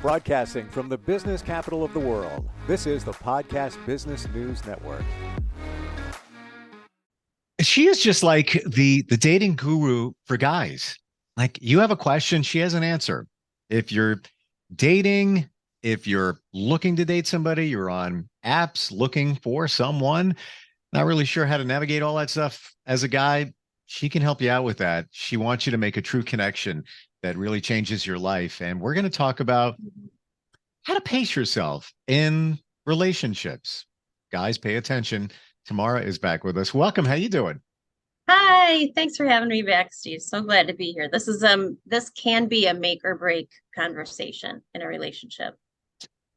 Broadcasting from the business capital of the world, this is the Podcast Business News Network. She is just like the dating guru for guys. Like, you have a question, she has an answer. If you're dating, if you're looking to date somebody, you're on apps looking for someone, not really sure how to navigate all that stuff as a guy, she can help you out with that. She wants you to make a true connection that really changes your life. And we're going to talk about how to pace yourself in relationships. Guys, pay attention. Tamara is back with us. Welcome. How you doing? Hi, thanks for having me back, Steve. So glad to be here. This can be a make or break conversation in a relationship.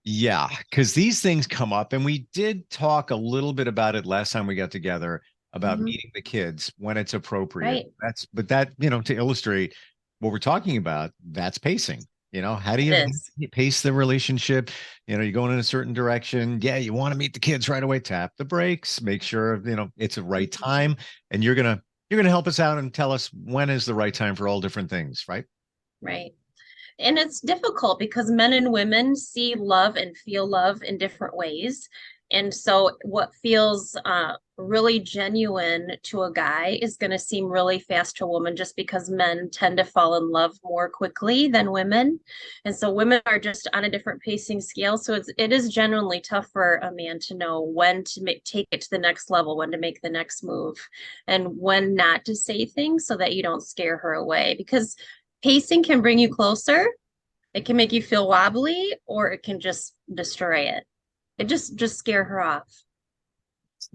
Yeah, because these things come up, and we did talk a little bit about it last time we got together about meeting the kids when it's appropriate. Right. But to illustrate what we're talking about, that's pacing. How do you pace the relationship? You're going in a certain direction. Yeah, you want to meet the kids right away. Tap the brakes. Make sure it's the right time. And you're gonna help us out and tell us when is the right time for all different things, right? Right. And it's difficult because men and women see love and feel love in different ways. And so what feels really genuine to a guy is going to seem really fast to a woman, just because men tend to fall in love more quickly than women. And so women are just on a different pacing scale. So it is genuinely tough for a man to know when to take it to the next level, when to make the next move, and when not to say things so that you don't scare her away. Because pacing can bring you closer. It can make you feel wobbly, or it can just destroy it. It just scare her off.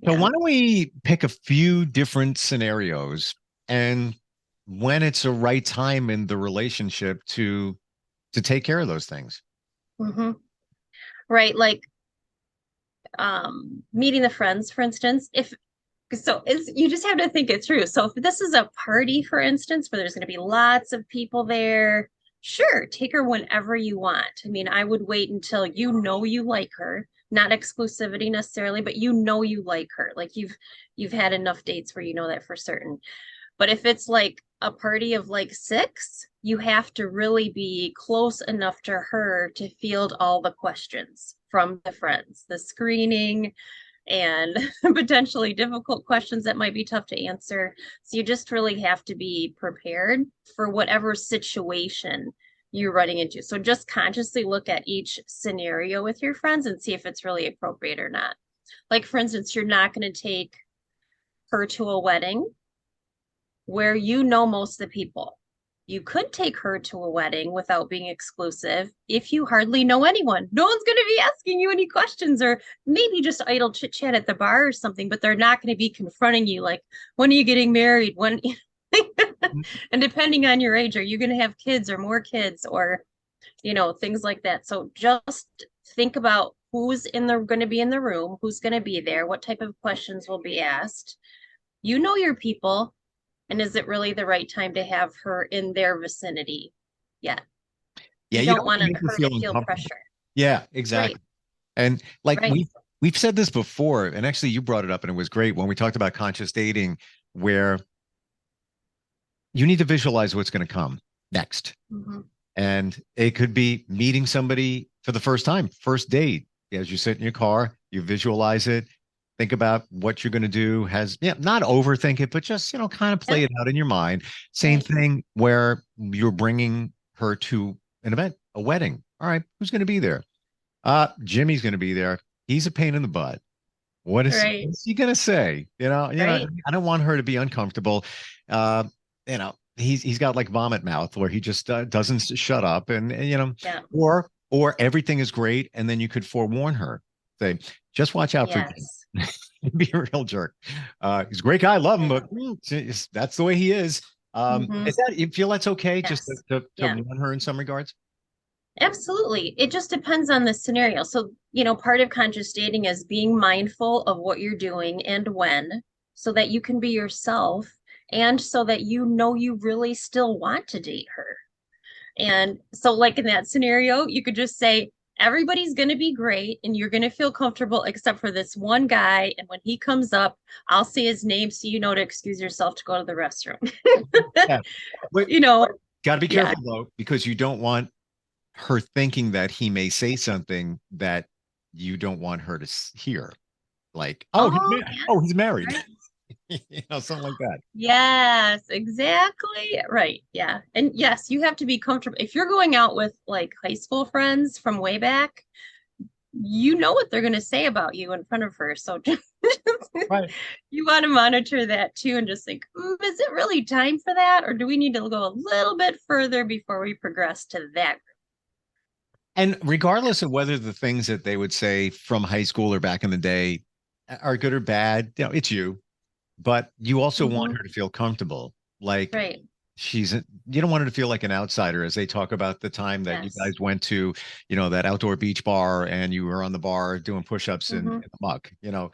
So why don't we pick a few different scenarios and when it's the right time in the relationship to take care of those things. Mm-hmm. Right. Like meeting the friends, for instance, you just have to think it through. So if this is a party, for instance, where there's going to be lots of people there, sure, take her whenever you want. I mean, I would wait until you like her. Not exclusivity necessarily, but you like her. Like you've had enough dates where you know that for certain. But if it's like a party of like 6, you have to really be close enough to her to field all the questions from the friends, the screening, and potentially difficult questions that might be tough to answer. So you just really have to be prepared for whatever situation you're running into. So just consciously look at each scenario with your friends and see if it's really appropriate or not. Like, for instance, you're not going to take her to a wedding where most of the people. You could take her to a wedding without being exclusive if you hardly know anyone. No one's going to be asking you any questions, or maybe just idle chit chat at the bar or something, but they're not going to be confronting you like, when are you getting married? When and depending on your age, are you going to have kids or more kids, or things like that. So just think about who's going to be in the room, who's going to be there, what type of questions will be asked. Your people, and is it really the right time to have her in their vicinity yet? Yeah, you don't want her to feel pressure. Yeah, exactly. Right. And like we've said this before, and actually you brought it up and it was great when we talked about conscious dating, where you need to visualize what's going to come next. Mm-hmm. And it could be meeting somebody for the first time, first date. As you sit in your car, you visualize it, think about what you're going to do, not overthink it, but just, kind of play it out in your mind. Same thing where you're bringing her to an event, a wedding. All right, who's going to be there? Jimmy's going to be there. He's a pain in the butt. What's he going to say? I don't want her to be uncomfortable. He's got like vomit mouth where he just doesn't shut up, and or everything is great, and then you could forewarn her, say, just watch out for him. Be a real jerk. He's a great guy, love him, but that's the way he is. Is that, you feel that's okay? Yes. Just to warn her in some regards? Absolutely. It just depends on the scenario. So, part of conscious dating is being mindful of what you're doing and when, so that you can be yourself, and so that you really still want to date her. And so, like in that scenario, you could just say, everybody's going to be great and you're going to feel comfortable except for this one guy. And when he comes up, I'll say his name so you know to excuse yourself to go to the restroom. Got to be careful though, because you don't want her thinking that he may say something that you don't want her to hear. Like, oh, Oh, yeah. oh, he's married. Right. You know, something like that. Yes, exactly. Right. Yeah. And yes, you have to be comfortable. If you're going out with like high school friends from way back, you know what they're going to say about you in front of her. So just, Right. you want to monitor that too and just think, is it really time for that? Or do we need to go a little bit further before we progress to that? And regardless of whether the things that they would say from high school or back in the day are good or bad, you know, it's you. But you also want Mhm. her to feel comfortable. Like Right. you don't want her to feel like an outsider as they talk about the time that you Yes. guys went to, you know, that outdoor beach bar and you were on the bar doing push-ups in Hmm. the muck, you know,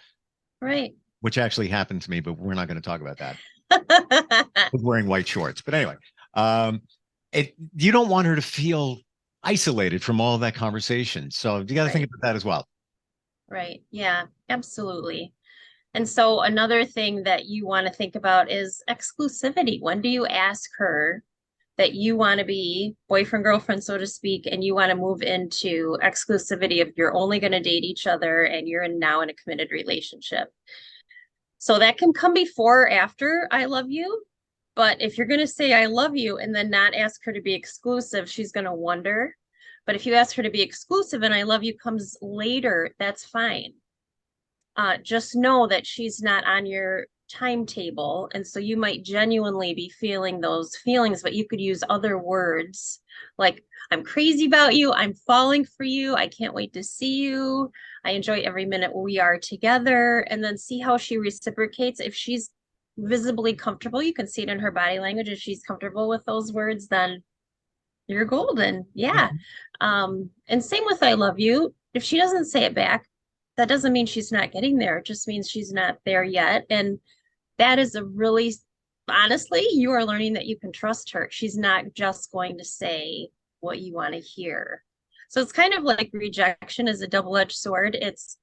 Right. which actually happened to me, but we're not going to talk about that. With wearing white shorts. But anyway, um, you don't want her to feel isolated from all of that conversation. So you got to think Right. about that as well. Right. Yeah, absolutely. And so another thing that you want to think about is exclusivity. When do you ask her that you want to be boyfriend, girlfriend, so to speak, and you want to move into exclusivity of you're only going to date each other and you're now in a committed relationship? So that can come before or after I love you. But if you're going to say I love you and then not ask her to be exclusive, she's going to wonder. But if you ask her to be exclusive and I love you comes later, that's fine. Just know that she's not on your timetable. And so you might genuinely be feeling those feelings, but you could use other words like, I'm crazy about you. I'm falling for you. I can't wait to see you. I enjoy every minute we are together. And then see how she reciprocates. If she's visibly comfortable, you can see it in her body language. If she's comfortable with those words, then you're golden. Yeah. Mhm. And same with I love you. If she doesn't say it back, that doesn't mean she's not getting there. It just means she's not there yet. And that is a really, honestly, you are learning that you can trust her. She's not just going to say what you want to hear. So it's kind of like rejection is a double-edged sword. It's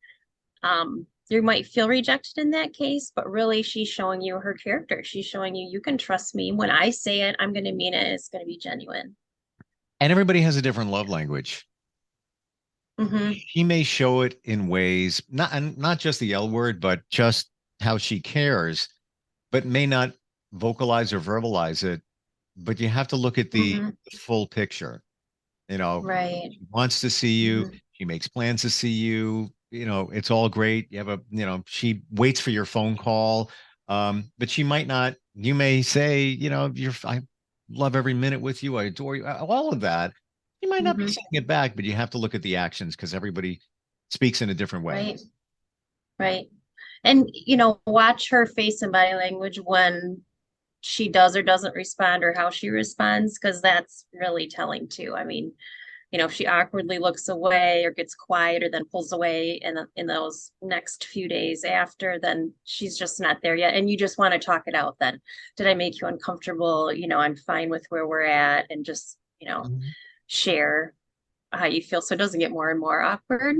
you might feel rejected in that case, but really she's showing you her character. She's showing you can trust me. When I say it, I'm going to mean it. It's going to be genuine. And everybody has a different love language. Mm-hmm. She may show it in ways, not just the L word, but just how she cares, but may not vocalize or verbalize it. But you have to look at the Mm-hmm. full picture. You know, Right. she wants to see you. Mm-hmm. She makes plans to see you. You know, it's all great. You have you know, she waits for your phone call. But she might not, you may say, you know, I love every minute with you. I adore you. All of that. You might not be Mm-hmm. saying it back, but you have to look at the actions because everybody speaks in a different way. Right. Right. And, watch her face and body language when she does or doesn't respond or how she responds, because that's really telling too. I mean, if she awkwardly looks away or gets quiet or then pulls away in those next few days after, then she's just not there yet. And you just want to talk it out then. Did I make you uncomfortable? I'm fine with where we're at, and just, Mhm. share how you feel so it doesn't get more and more awkward.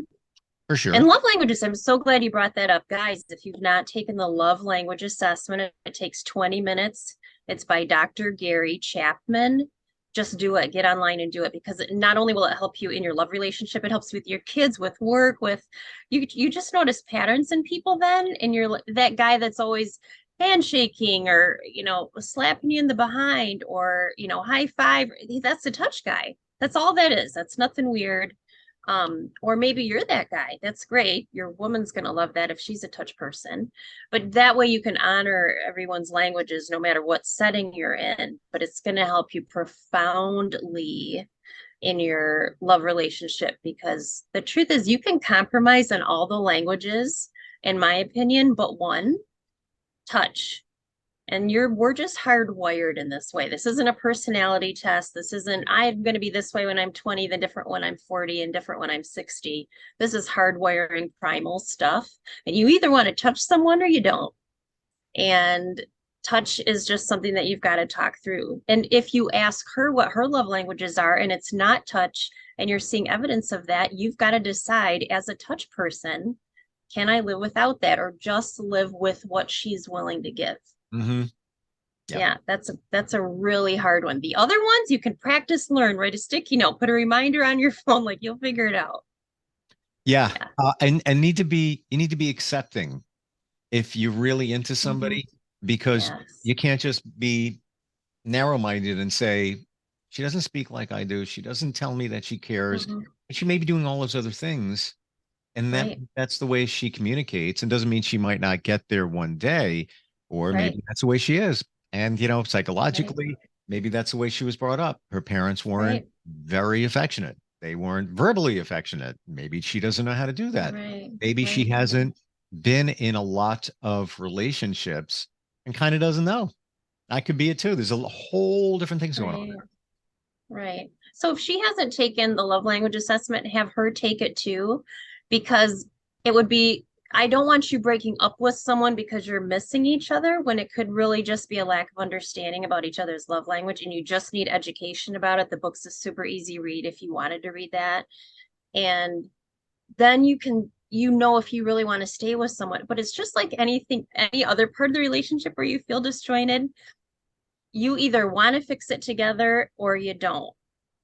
For And sure. love languages, I'm so glad you brought that up. Guys, if you've not taken the love language assessment, it takes 20 minutes. It's by Dr. Gary Chapman. Just do it. Get online and do it, because not only will it help you in your love relationship, it helps with your kids, with work, with you just notice patterns in people then, and you're that guy that's always handshaking or slapping you in the behind or high five. That's the touch guy. That's all that is. That's nothing weird. Or maybe you're that guy. That's great. Your woman's going to love that if she's a touch person. But that way you can honor everyone's languages no matter what setting you're in. But it's going to help you profoundly in your love relationship, because the truth is you can compromise on all the languages, in my opinion, but one: touch. And we're just hardwired in this way. This isn't a personality test. This isn't, I'm going to be this way when I'm 20, then different when I'm 40, and different when I'm 60. This is hardwiring primal stuff. And you either want to touch someone or you don't. And touch is just something that you've got to talk through. And if you ask her what her love languages are and it's not touch, and you're seeing evidence of that, you've got to decide as a touch person, can I live without that or just live with what she's willing to give? Hmm. Yeah, that's a really hard one. The other ones you can practice, learn, write a sticky note, put a reminder on your phone, like you'll figure it out. Yeah. Yeah. And you need to be accepting if you're really into Hmm. somebody, because Yes. you can't just be narrow-minded and say, she doesn't speak like I do. She doesn't tell me that she cares. Hmm. But she may be doing all those other things. And Right. that's the way she communicates. And doesn't mean she might not get there one day, or Right. maybe that's the way she is. And, Right. psychologically, maybe that's the way she was brought up. Her parents weren't Right. very affectionate. They weren't verbally affectionate. Maybe she doesn't know how to do that. Right. Maybe she Right. hasn't been in a lot of relationships and kind of doesn't know. That could be it too. There's a whole different things going on Right. there. Right. So if she hasn't taken the love language assessment, have her take it too, because it would be, I don't want you breaking up with someone because you're missing each other when it could really just be a lack of understanding about each other's love language and you just need education about it. The book's a super easy read if you wanted to read that. And then you can, if you really want to stay with someone, but it's just like anything, any other part of the relationship where you feel disjointed, you either want to fix it together or you don't.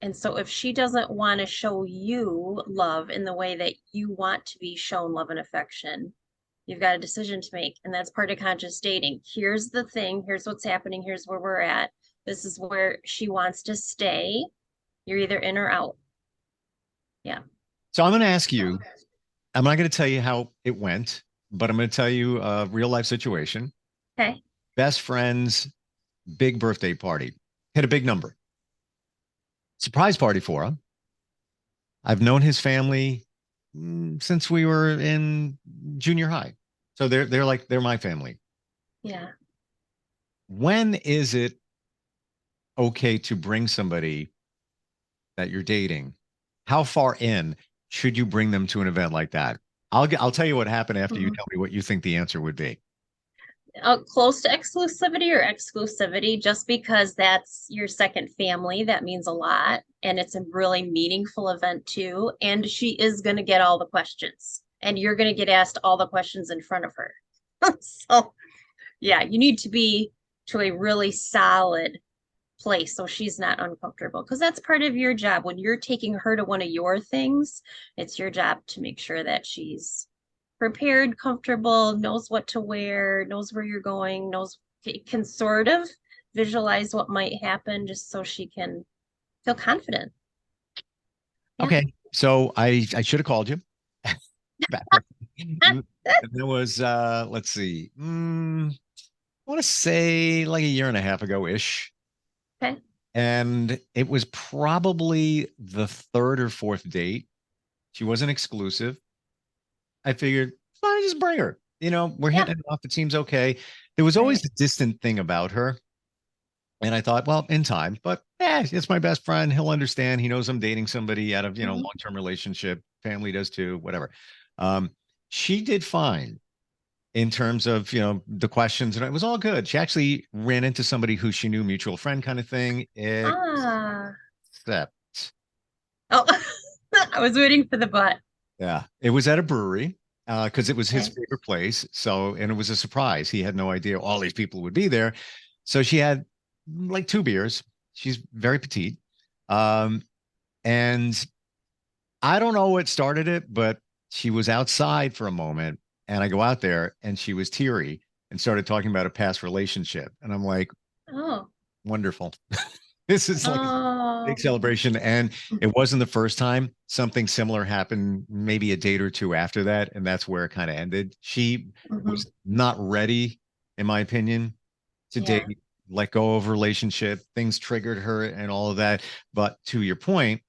And so if she doesn't want to show you love in the way that you want to be shown love and affection, you've got a decision to make. And that's part of conscious dating. Here's the thing. Here's what's happening. Here's where we're at. This is where she wants to stay. You're either in or out. Yeah. So I'm going to ask you, I'm not going to tell you how it went, but I'm going to tell you a real life situation. Okay. Best friend's big birthday party. Hit a big number. Surprise party for him. I've known his family since we were in junior high. So they're my family. Yeah. When is it okay to bring somebody that you're dating? How far in should you bring them to an event like that? I'll tell you what happened after you Mhm. tell me what you think the answer would be. Close to exclusivity or exclusivity, just because that's your second family, that means a lot. And it's a really meaningful event too. And she is going to get all the questions, and you're going to get asked all the questions in front of her. So, yeah, you need to be to a really solid place so she's not uncomfortable, because that's part of your job. When you're taking her to one of your things, it's your job to make sure that she's prepared, comfortable, knows what to wear, knows where you're going, can sort of visualize what might happen just so she can feel confident. Yeah. Okay. So I should have called you. There was let's see. I want to say like a year and a half ago ish. Okay. And it was probably the third or fourth date. She wasn't exclusive. I figured, fine, just bring her. We're Yeah. hitting it off. It seems okay. There was always Right. the distant thing about her. And I thought, well, in time, but it's my best friend. He'll understand. He knows I'm dating somebody out of, Mhm. long-term relationship. Family does too, whatever. Um, she did fine in terms of, the questions, and it was all good. She actually ran into somebody who she knew, mutual friend kind of thing, Ah. except, Oh, I was waiting for the butt. yeah, it was at a brewery because it was his Okay. favorite place. So, and it was a surprise. He had no idea all these people would be there. So she had like two beers. She's very petite. Um, and I don't know what started it, but she was outside for a moment, and I go out there and she was teary and started talking about a past relationship. And I'm like, Oh. wonderful. This is like a big Oh. celebration. And it wasn't the first time. Something similar happened maybe a date or two after that. And that's where it kind of ended. She Mhm. was not ready, in my opinion, to Yeah. date, let go of a relationship. Things triggered her and all of that. But to your point,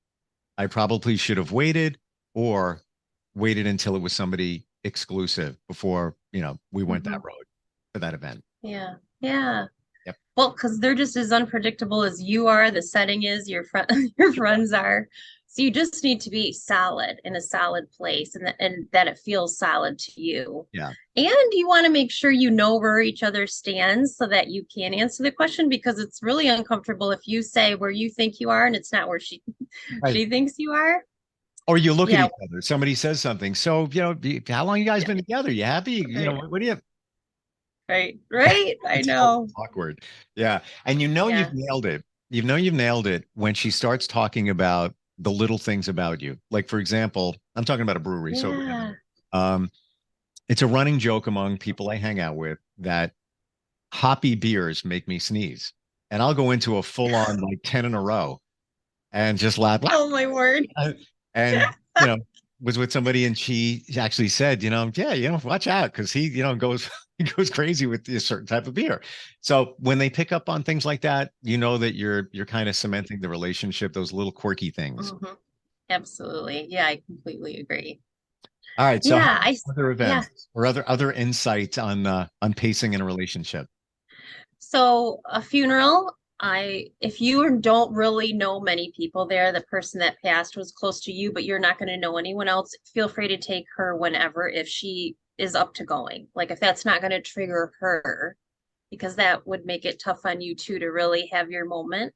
I probably should have waited, or waited until it was somebody exclusive before, we went that Mhm. road for that event. Yeah. Yeah. Yep. Well, because they're just as unpredictable as you are, the setting is, your friend, your friends are. So you just need to be solid in a solid place, and that it feels solid to you. Yeah. And you want to make sure you know where each other stands so that you can answer the question, because it's really uncomfortable if you say where you think you are and it's not where she Right. she thinks you are. Or you look at Yeah. each other. Somebody says something. So, how long you guys Yeah. been together? You happy? Right. What do you? Right. Right. I It's so know. awkward. Yeah. And you know Yeah. you've nailed it. You know you've nailed it when she starts talking about the little things about you. Like, for example, I'm talking about a brewery. So Yeah. um, it's a running joke among people I hang out with that hoppy beers make me sneeze. And I'll go into a full on like 10 in a row and just laugh. Oh my word. And, you know, was with somebody and she actually said, yeah, watch out because he, goes he goes crazy with a certain type of beer. So when they pick up on things like that, you know that you're kind of cementing the relationship, those little quirky things. Mhm. Absolutely. Yeah, I completely agree. All right. So how Yeah, about other yeah. events or other insights on pacing in a relationship? So a funeral, if you don't really know many people there, the person that passed was close to you, but you're not going to know anyone else, feel free to take her whenever if she is up to going. Like if that's not going to trigger her, because that would make it tough on you too to really have your moment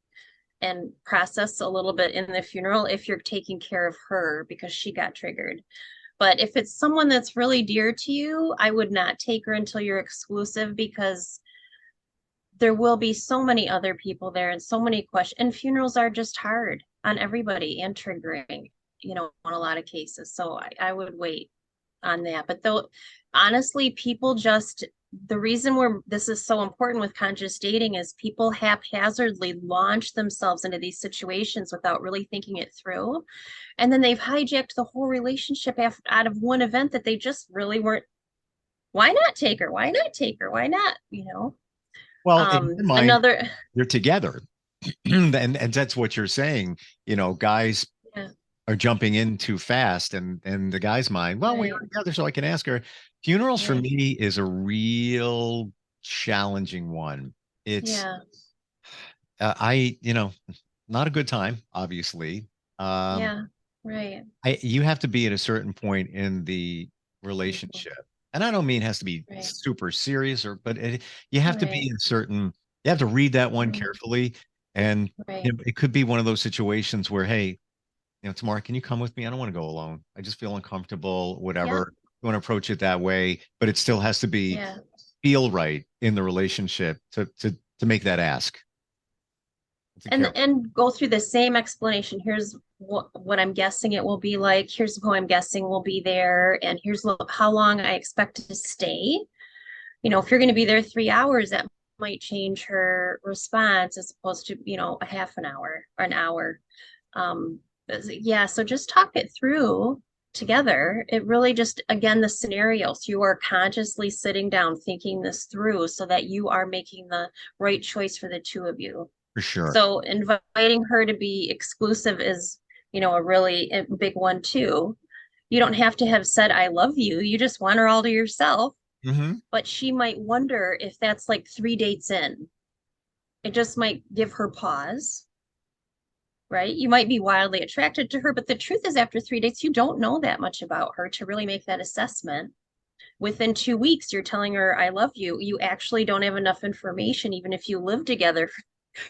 and process a little bit in the funeral if you're taking care of her because she got triggered. But if it's someone that's really dear to you, I would not take her until you're exclusive because there will be so many other people there and so many questions. And funerals are just hard on everybody and triggering, in a lot of cases. So I would wait on that. But though, honestly, people just, the reason this is so important with conscious dating is people haphazardly launch themselves into these situations without really thinking it through. And then they've hijacked the whole relationship out of one event that they just really weren't. Why not take her? Why not take her? Why not? Well, in your mind, Another, you're together. And that's what you're saying. Guys yeah, are jumping in too fast and the guy's mind, well, we right, are together, so I can ask her. Funerals for right, me is a real challenging one. It's yeah, not a good time, obviously. Um, yeah, right, you have to be at a certain point in the mhm, relationship. And I don't mean it has to be right, super serious you have to be right, in you have to read that one mm, carefully. And right, it could be one of those situations where, hey, Tamara, can you come with me? I don't want to go alone. I just feel uncomfortable, yep, whatever. You want to approach it that way, but it still has to be yeah. feel right in the relationship to make that ask. To And care. go through the same explanation. Here's what I'm guessing it will be like. Here's who I'm guessing will be there, and here's how long I expect to stay. If you're going to be there 3 hours, that might change her response as opposed to, a half an hour or an hour. Um, yeah, so just talk it through together. It really just, again, the scenarios, you are consciously sitting down, thinking this through so that you are making the right choice for the two of you. For sure. So inviting her to be exclusive is, a really big one too. You don't have to have said, I love you. You just want her all to yourself. Hmm. But she might wonder if that's like 3 dates in. It just might give her pause, right? You might be wildly attracted to her, but the truth is, after 3 dates, you don't know that much about her to really make that assessment. Within 2 weeks, you're telling her, I love you. You actually don't have enough information, even if you live together.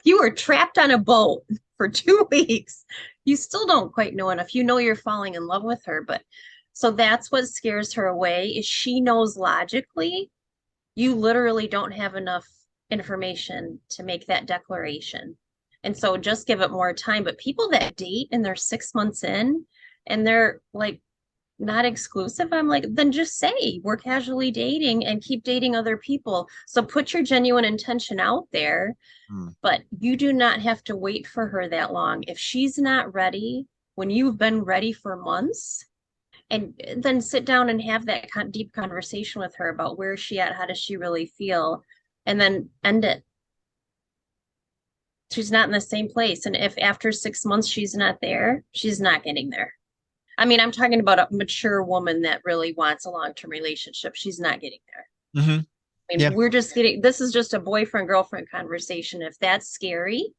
You were trapped on a boat for 2 weeks. You still don't quite know enough. You know you're falling in love with her, but so that's what scares her away is she knows logically you literally don't have enough information to make that declaration. And so just give it more time. But people that date and they're 6 months in and they're like not exclusive, I'm like, then just say we're casually dating and keep dating other people. So put your genuine intention out there, Mm. but you do not have to wait for her that long. If she's not ready, when you've been ready for months, and then sit down and have that deep conversation with her about where is she at, how does she really feel, and then end it. She's not in the same place, and if after 6 months she's not there, she's not getting there. I mean, I'm talking about a mature woman that really wants a long-term relationship. She's not getting there. Hmm. I mean, Yeah. this is just a boyfriend girlfriend conversation. If that's scary,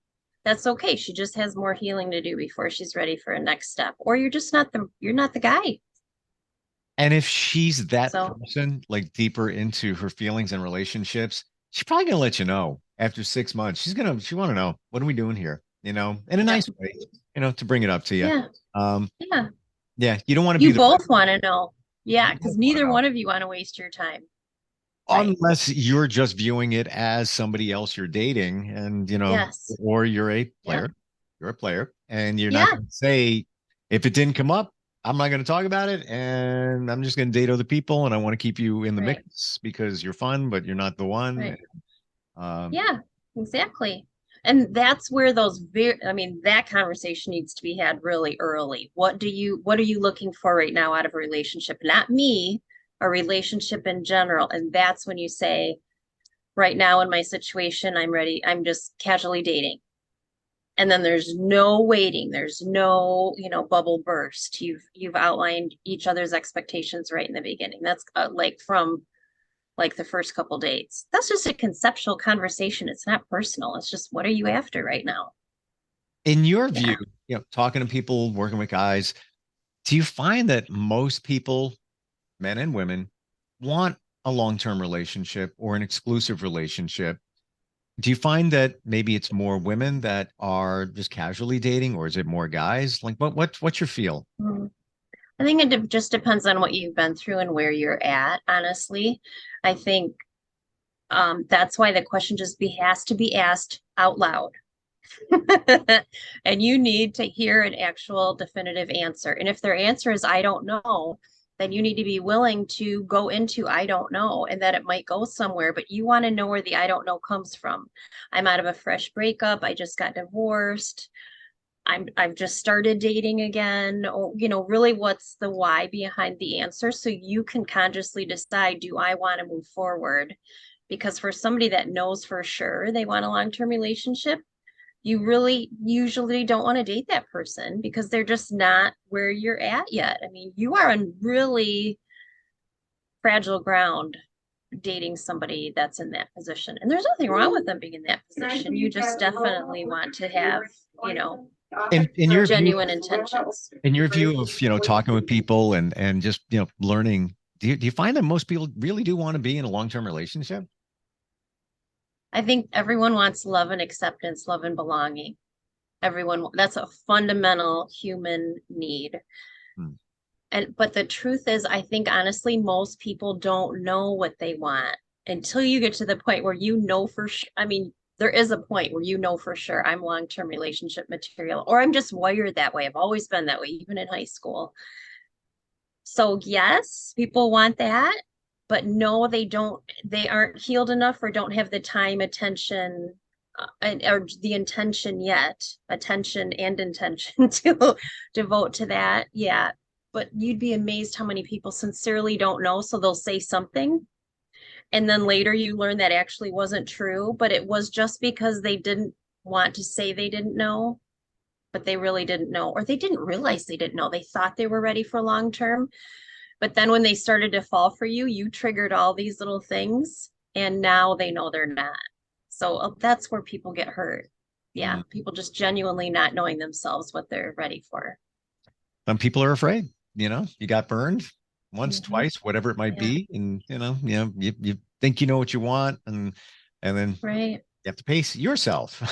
that's okay. She just has more healing to do before she's ready for a next step. Or you're not the guy. And if she's that So person, like deeper into her feelings and relationships, she's probably gonna let you know after 6 months. She want to know, what are we doing here? In a yeah, nice way, to bring it up to you. yeah, Um, yeah. yeah, you don't want to be You the both want to know. Yeah, you because both want to neither know. one of you want to waste your time. Right. unless you're just viewing it as somebody else you're dating, and Yes. or you're a Yep. player, you're a player, and you're not Yeah. going to say, if it didn't come up, I'm not going to talk about it, and I'm just going to date other people, and I want to keep you in the Right. mix because you're fun, but you're not the one. Right. Um, Yeah, exactly. And that's where I mean, that conversation needs to be had really early. What are you looking for right now out of a relationship? Not me, a relationship in general. And that's when you say, right now in my situation, I'm ready. I'm just casually dating. And then there's no waiting. There's no, bubble burst. You've outlined each other's expectations right in the beginning. That's like from like the first couple dates. That's just a conceptual conversation. It's not personal. It's just what are you after right now? in your view, Yeah. talking to people, working with guys, do you find that most people, men and women, want a long-term relationship or an exclusive relationship? Do you find that maybe it's more women that are just casually dating, or is it more guys? Like, what's your feel? Mm. I think it just depends on what you've been through and where you're at, honestly. I think that's why the question has to be asked out loud. And you need to hear an actual definitive answer. And if their answer is, I don't know, then you need to be willing to go into, I don't know, and that it might go somewhere, but you want to know where the I don't know comes from. I'm out of a fresh breakup. I just got divorced. I've just started dating again, or, really what's the why behind the answer. So you can consciously decide, do I want to move forward? Because for somebody that knows for sure they want a long-term relationship, you really usually don't want to date that person because they're just not where you're at yet. I mean, you are on really fragile ground dating somebody that's in that position. And there's nothing wrong with them being in that position. You just definitely want to have, you know, In your view, genuine intentions. of talking with people and just learning, do you find that most people really do want to be in a long-term relationship? I think everyone wants love and acceptance, love and belonging. Everyone, that's a fundamental human need. Hmm. But the truth is, I think honestly, most people don't know what they want until you get to the point where for sure. I mean, there is a point where for sure I'm long-term relationship material, or I'm just wired that way. I've always been that way, even in high school. So yes, people want that, but no, they don't. They aren't healed enough or don't have the time, attention, or the attention and intention to devote to that. Yeah. But you'd be amazed how many people sincerely don't know. So they'll say something. And then later you learn that actually wasn't true, but it was just because they didn't want to say they didn't know, but they really didn't know, or they didn't realize they didn't know. They thought they were ready for long term. But then when they started to fall for you, you triggered all these little things, and now they know they're not. So that's where people get hurt. Yeah, Mm. people just genuinely not knowing themselves what they're ready for. Some people are afraid. You got burned once, Mhm. twice, whatever it might Yeah, be, and you think you know what you want, and then right. you have to pace yourself.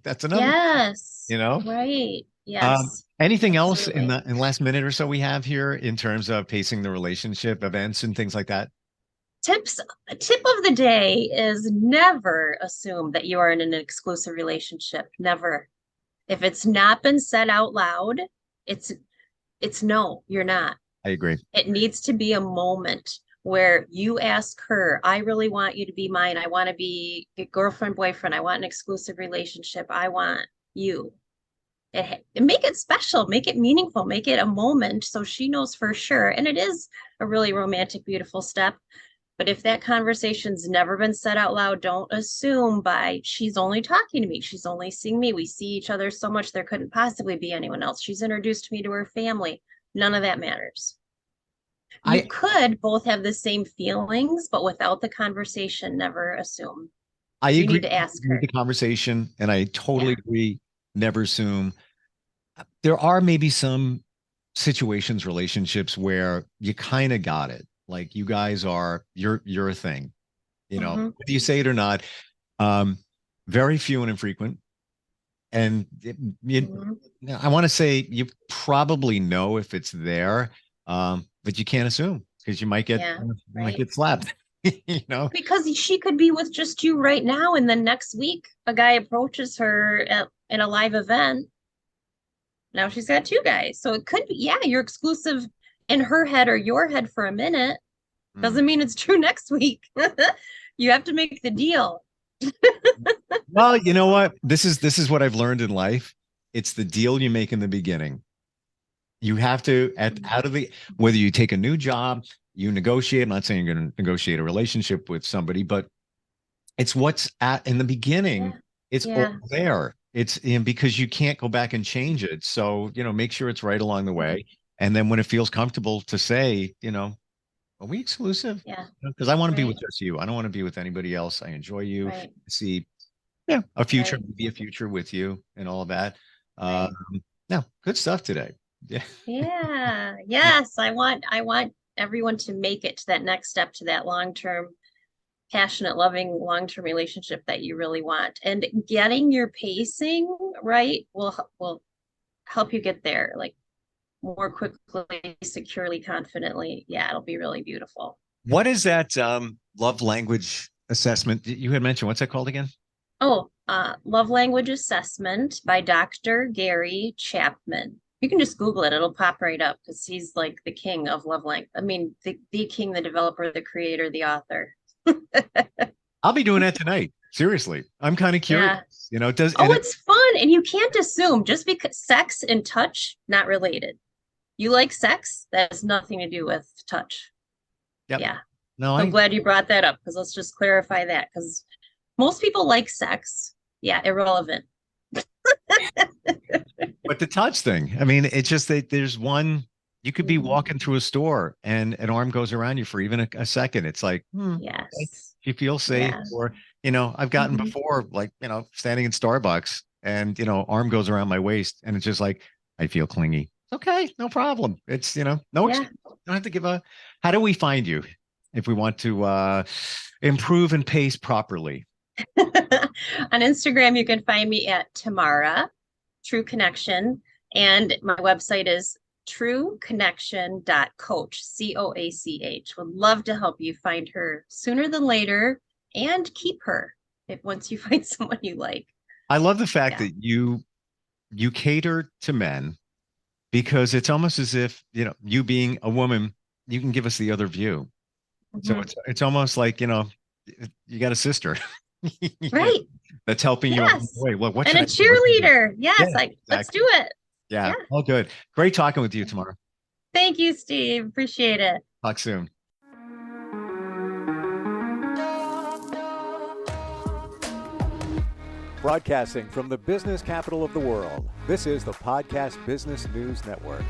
That's another, Yes, you know. right. Yes, Anything else in absolutely. the last minute or so we have here in terms of pacing the relationship, events, and things like that? Tips, tip of the day is never assume that you are in an exclusive relationship. Never. If it's not been said out loud, it's no, you're not. I agree. It needs to be a moment where you ask her, I really want you to be mine. I want to be a girlfriend, boyfriend. I want an exclusive relationship. I want you. Make it special, make it meaningful, make it a moment so she knows for sure. And it is a really romantic, beautiful step. But if that conversation's never been said out loud, don't assume by she's only talking to me. She's only seeing me. We see each other so much there couldn't possibly be anyone else. She's introduced me to her family. None of that matters. You I could both have the same feelings, but without the conversation, never assume. I You agree need to ask with the her. conversation, and I totally Yeah. agree. Never assume. There are maybe some situations, relationships where you kind of got it. Like you guys are, you're a thing. Hmm. Whether you say it or not. Um, Very few and infrequent. And Hmm. I want to say you probably know if it's there, but you can't assume because you Yeah. Right. might get slapped. You know, because she could be with just you right now, and then next week a guy approaches her in a live event. Now she's got two guys. So it could be, yeah, you're exclusive in her head or your head for a minute. Doesn't mean it's true next week. You have to make the deal. Well, you know what? This is what I've learned in life. It's the deal you make in the beginning. You have to out of the whether you take a new job, you negotiate. I'm not saying you're going to negotiate a relationship with somebody, but it's what's at in the beginning. Yeah. It's all there. It's because you can't go back and change it. So, make sure it's right along the way. And then when it feels comfortable to say, are we exclusive? Yeah. Because I want to be with just you. I don't want to be with anybody else. I enjoy you. Right. See, a future, maybe a future with you and all of that. No, good stuff today. Yeah. Yeah. Yes. I want everyone to make it to that next step, to that long-term, passionate, loving, long-term relationship that you really want. And getting your pacing right will help you get there, like, more quickly, securely, confidently. Yeah, it'll be really beautiful. What is that love language assessment you had mentioned? What's that called again? Oh, Love Language Assessment by Dr. Gary Chapman. You can just Google it. It'll pop right up because he's like the king of love language. I mean, the king, the developer, the creator, the author. I'll be doing that tonight. Seriously. I'm kind of curious. Yeah. It's fun. And you can't assume just because sex and touch, not related. You like sex, that has nothing to do with touch. Yep. Yeah. No, I'm glad you brought that up, because let's just clarify that, because most people like sex. Yeah, irrelevant. But the touch thing, I mean, it's just that there's one, you could be walking through a store and an arm goes around you for even a second. It's like, yes, you feel safe. Yeah. Or, I've gotten before, like, standing in Starbucks and, arm goes around my waist and it's just like, I feel clingy. Okay, no problem. It's, no excuse. Don't have to give a, how do we find you if we want to improve and pace properly? On Instagram, you can find me at Tamara, True Connection. And my website is trueconnection.coach, COACH. Would love to help you find her sooner than later and keep her once you find someone you like. I love the fact that you cater to men, because it's almost as if, you being a woman, you can give us the other view. So it's almost like, you got a sister. Right. That's helping you along the way. Well, and a cheerleader. Yes. Exactly. Let's do it. Yeah. All good. Great talking with you, Tamara. Thank you, Steve. Appreciate it. Talk soon. Broadcasting from the business capital of the world, this is the Podcast Business News Network.